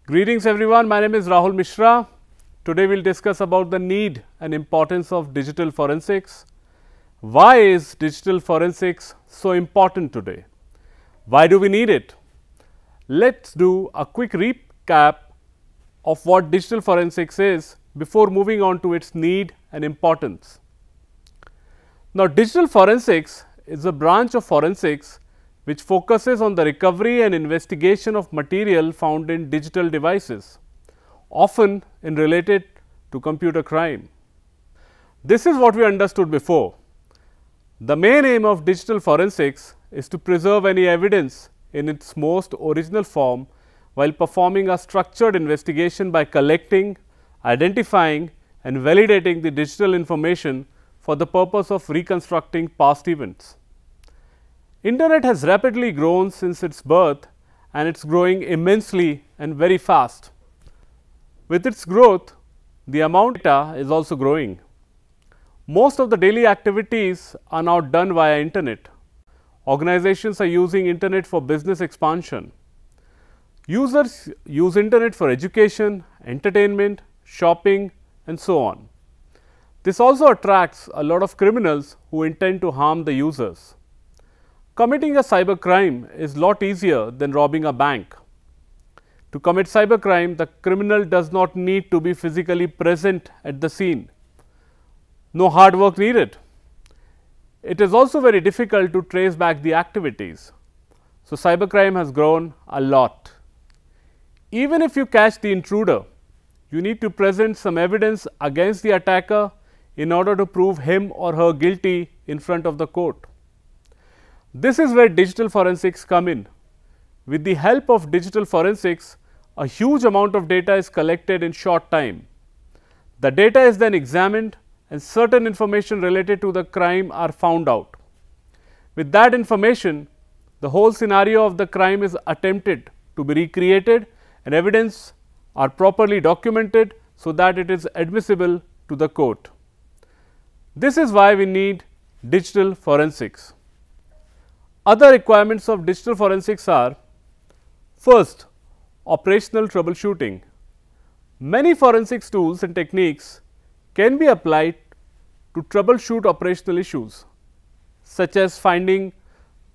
Greetings everyone, my name is Rahul Mishra. Today we will discuss about the need and importance of digital forensics. Why is digital forensics so important today? Why do we need it? Let's do a quick recap of what digital forensics is before moving on to its need and importance. Now, digital forensics is a branch of forensics which focuses on the recovery and investigation of material found in digital devices, often related to computer crime. This is what we understood before. The main aim of digital forensics is to preserve any evidence in its most original form while performing a structured investigation by collecting, identifying and validating the digital information for the purpose of reconstructing past events. Internet has rapidly grown since its birth and it's growing immensely and very fast. With its growth, the amount of data is also growing. Most of the daily activities are now done via internet. Organizations are using internet for business expansion. Users use internet for education, entertainment, shopping and so on. This also attracts a lot of criminals who intend to harm the users. Committing a cyber crime is a lot easier than robbing a bank. To commit cyber crime, the criminal does not need to be physically present at the scene. No hard work needed. It is also very difficult to trace back the activities. So, cybercrime has grown a lot. Even if you catch the intruder, you need to present some evidence against the attacker in order to prove him or her guilty in front of the court. This is where digital forensics come in. With the help of digital forensics, a huge amount of data is collected in short time. The data is then examined and certain information related to the crime are found out. With that information, the whole scenario of the crime is attempted to be recreated and evidence are properly documented so that it is admissible to the court. This is why we need digital forensics. Other requirements of digital forensics are: first, operational troubleshooting. Many forensics tools and techniques can be applied to troubleshoot operational issues, such as finding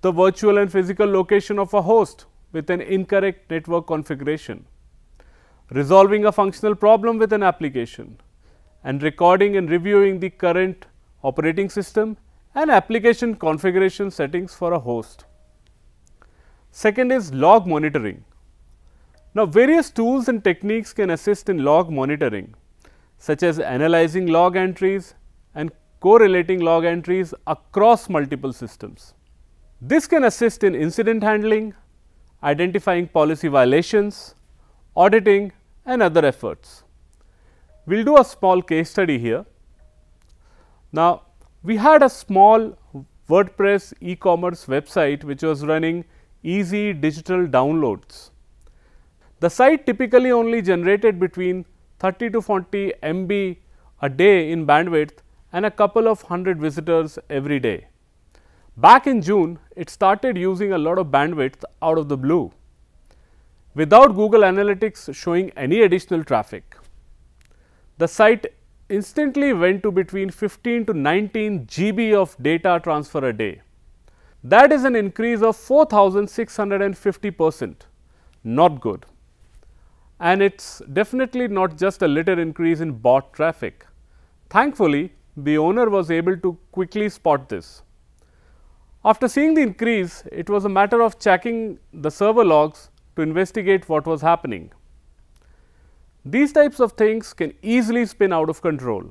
the virtual and physical location of a host with an incorrect network configuration, resolving a functional problem with an application, and recording and reviewing the current operating system and application configuration settings for a host. Second is log monitoring. Now, various tools and techniques can assist in log monitoring, such as analyzing log entries and correlating log entries across multiple systems. This can assist in incident handling, identifying policy violations, auditing and other efforts. We will do a small case study here. Now, we had a small WordPress e-commerce website which was running easy digital downloads. The site typically only generated between 30 to 40 MB a day in bandwidth and a couple of hundred visitors every day. Back in June, it started using a lot of bandwidth out of the blue, without Google Analytics showing any additional traffic. The site instantly went to between 15 to 19 GB of data transfer a day. That is an increase of 4650%, not good. And it is definitely not just a little increase in bot traffic. Thankfully, the owner was able to quickly spot this. After seeing the increase, it was a matter of checking the server logs to investigate what was happening. These types of things can easily spin out of control.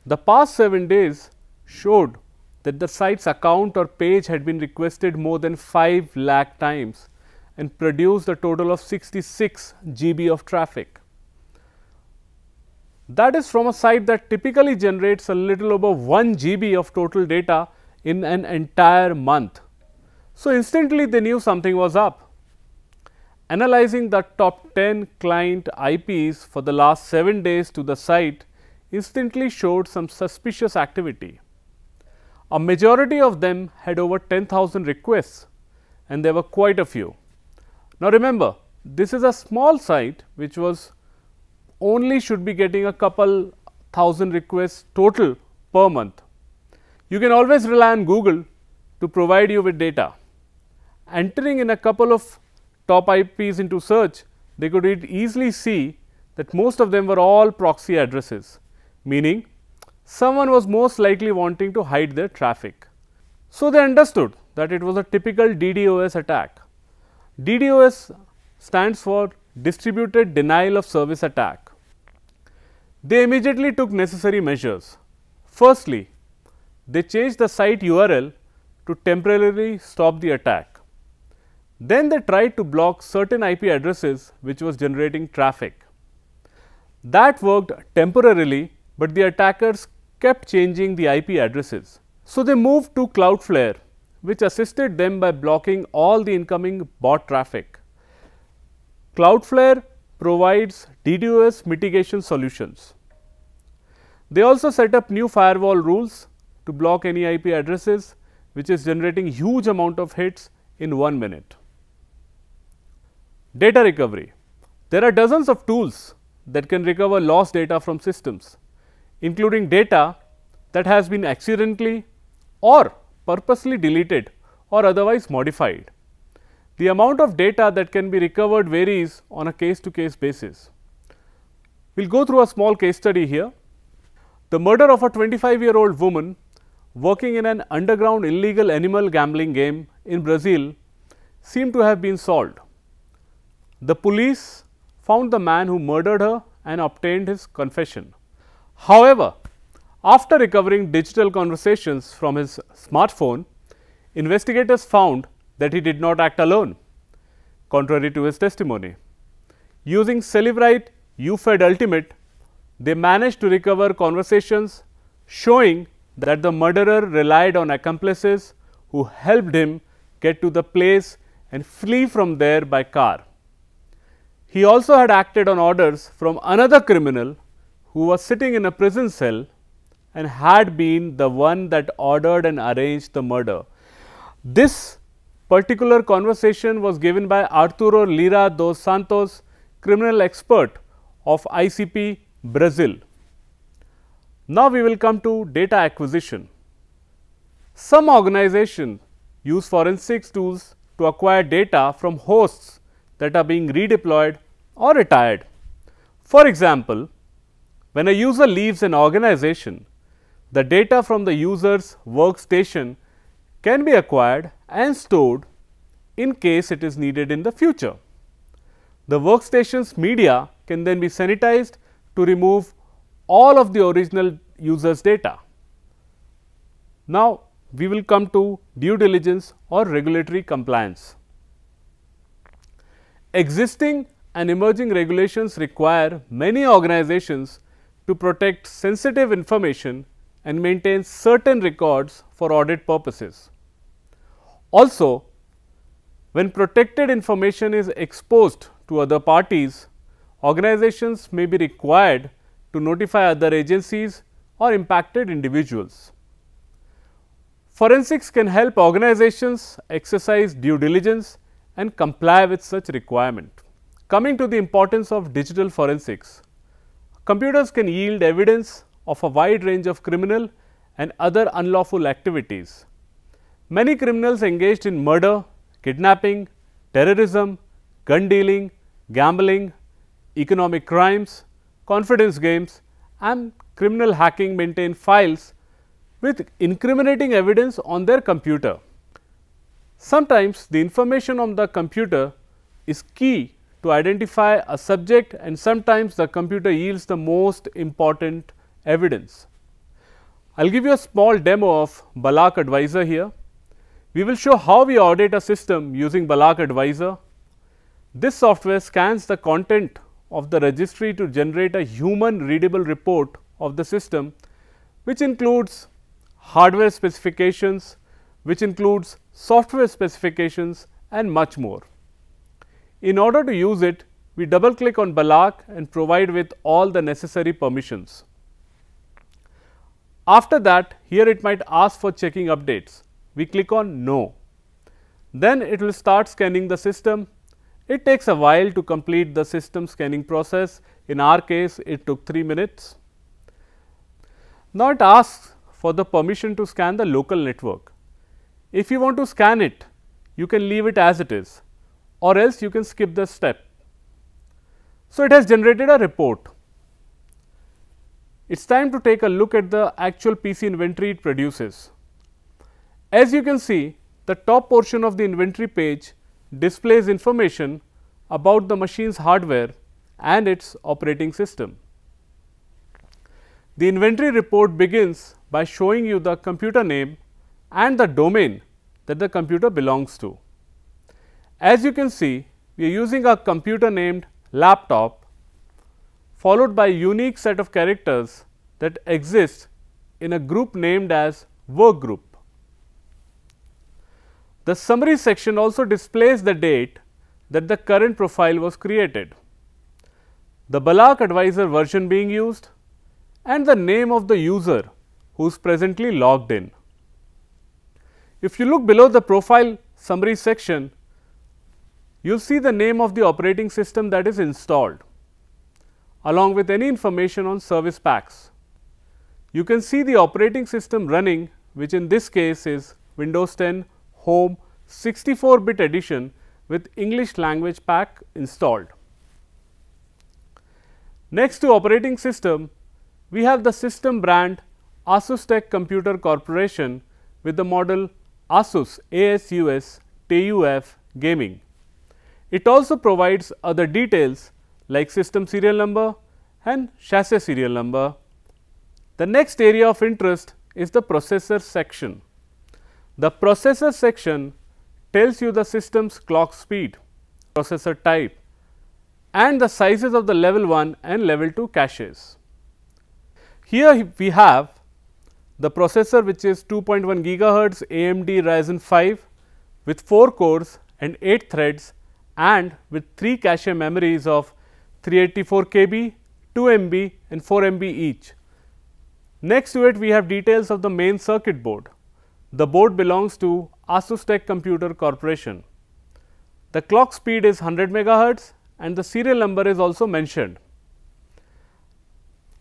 The past 7 days showed that the site's account or page had been requested more than 5 lakh times and produced a total of 66 GB of traffic. That is from a site that typically generates a little over 1 GB of total data in an entire month. So, instantly they knew something was up. Analyzing the top 10 client IPs for the last 7 days to the site instantly showed some suspicious activity. A majority of them had over 10,000 requests and there were quite a few. Now remember, this is a small site which was only should be getting a couple thousand requests total per month. You can always rely on Google to provide you with data. Entering in a couple of top IPs into search, they could easily see that most of them were all proxy addresses, meaning someone was most likely wanting to hide their traffic. So, they understood that it was a typical DDoS attack. DDoS stands for Distributed Denial of Service Attack. They immediately took necessary measures. Firstly, they changed the site URL to temporarily stop the attack. Then they tried to block certain IP addresses which was generating traffic. That worked temporarily, but the attackers kept changing the IP addresses. So, they moved to Cloudflare, which assisted them by blocking all the incoming bot traffic. Cloudflare provides DDoS mitigation solutions. They also set up new firewall rules to block any IP addresses which is generating huge amount of hits in 1 minute. Data recovery. There are dozens of tools that can recover lost data from systems, including data that has been accidentally or purposely deleted or otherwise modified. The amount of data that can be recovered varies on a case-to-case basis. We will go through a small case study here. The murder of a 25-year-old woman working in an underground illegal animal gambling game in Brazil seemed to have been solved. The police found the man who murdered her and obtained his confession. However, after recovering digital conversations from his smartphone, investigators found that he did not act alone, contrary to his testimony. Using Cellebrite UFED Ultimate, they managed to recover conversations showing that the murderer relied on accomplices who helped him get to the place and flee from there by car. He also had acted on orders from another criminal who was sitting in a prison cell and had been the one that ordered and arranged the murder. This particular conversation was given by Arturo Lira dos Santos, criminal expert of ICP Brazil. Now, we will come to data acquisition. Some organizations use forensics tools to acquire data from hosts that are being redeployed or retired. For example, when a user leaves an organization, the data from the user's workstation can be acquired and stored in case it is needed in the future. The workstation's media can then be sanitized to remove all of the original user's data. Now, we will come to due diligence or regulatory compliance. Existing and emerging regulations require many organizations to protect sensitive information and maintain certain records for audit purposes. Also, when protected information is exposed to other parties, organizations may be required to notify other agencies or impacted individuals. Forensics can help organizations exercise due diligence and comply with such requirement. Coming to the importance of digital forensics, computers can yield evidence of a wide range of criminal and other unlawful activities. Many criminals engaged in murder, kidnapping, terrorism, gun dealing, gambling, economic crimes, confidence games and criminal hacking maintain files with incriminating evidence on their computer. Sometimes the information on the computer is key to identify a subject, and sometimes the computer yields the most important evidence. I will give you a small demo of Balak Advisor here. We will show how we audit a system using Balak Advisor. This software scans the content of the registry to generate a human readable report of the system, which includes hardware specifications, which includes software specifications and much more. In order to use it, we double click on Balak and provide with all the necessary permissions. After that, here it might ask for checking updates. We click on No. Then it will start scanning the system It takes a while to complete the system scanning process. In our case, it took 3 minutes. Now, it asks for the permission to scan the local network. If you want to scan it, you can leave it as it is, or else you can skip the step. So, it has generated a report. It is time to take a look at the actual PC inventory it produces. As you can see, the top portion of the inventory page displays information about the machine's hardware and its operating system. The inventory report begins by showing you the computer name and the domain that the computer belongs to. As you can see, we are using a computer named laptop, followed by a unique set of characters that exist in a group named as work group. The summary section also displays the date that the current profile was created, the Balak Advisor version being used, and the name of the user who is presently logged in. If you look below the profile summary section, you will see the name of the operating system that is installed, along with any information on service packs. You can see the operating system running, which in this case is Windows 10 Home 64-bit edition with English language pack installed. Next to operating system, we have the system brand ASUSTeK Computer Corporation with the model ASUS ASUS TUF Gaming. It also provides other details like system serial number and chassis serial number. The next area of interest is the processor section. The processor section tells you the system's clock speed, processor type, and the sizes of the level 1 and level 2 caches. Here we have the processor, which is 2.1 gigahertz AMD Ryzen 5 with 4 cores and 8 threads and with 3 cache memories of 384 KB, 2 MB and 4 MB each. Next to it, we have details of the main circuit board. The board belongs to ASUSTeK Computer Corporation. The clock speed is 100 megahertz and the serial number is also mentioned.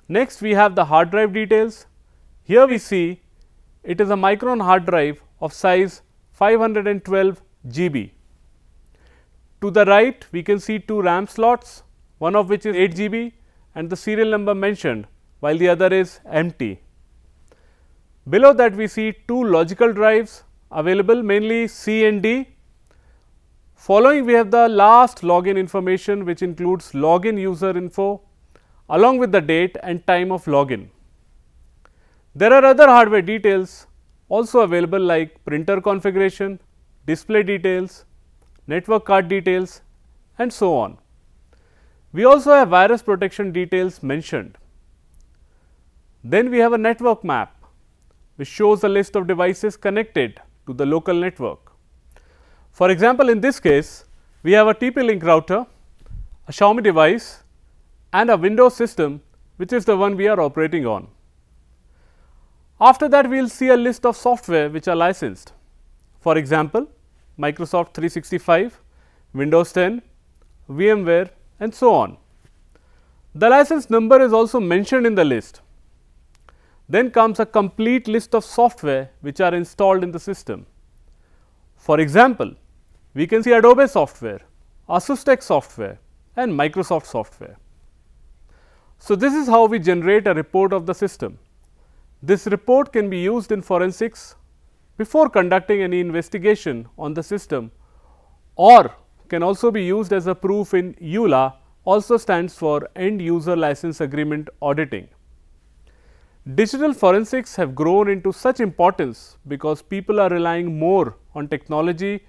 Next, we have the hard drive details. Here we see it is a Micron hard drive of size 512 GB. To the right, we can see 2 RAM slots, one of which is 8 GB and the serial number mentioned, while the other is empty. Below that, we see 2 logical drives available, mainly C and D. Following, we have the last login information, which includes login user info along with the date and time of login. There are other hardware details also available like printer configuration, display details, network card details and so on. We also have virus protection details mentioned. Then we have a network map which shows a list of devices connected to the local network. For example, in this case, we have a TP-Link router, a Xiaomi device and a Windows system, which is the one we are operating on. After that, we will see a list of software which are licensed. For example, Microsoft 365, Windows 10, VMware and so on. The license number is also mentioned in the list. Then comes a complete list of software which are installed in the system. For example, we can see Adobe software, ASUSTeK software and Microsoft software. So, this is how we generate a report of the system. This report can be used in forensics before conducting any investigation on the system, or can also be used as a proof in EULA, also stands for End User License Agreement Auditing. Digital forensics have grown into such importance because people are relying more on technology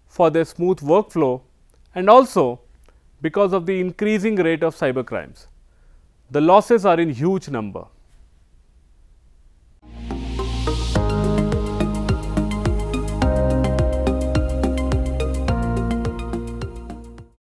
for their smooth workflow and also because of the increasing rate of cybercrimes. The losses are in huge number.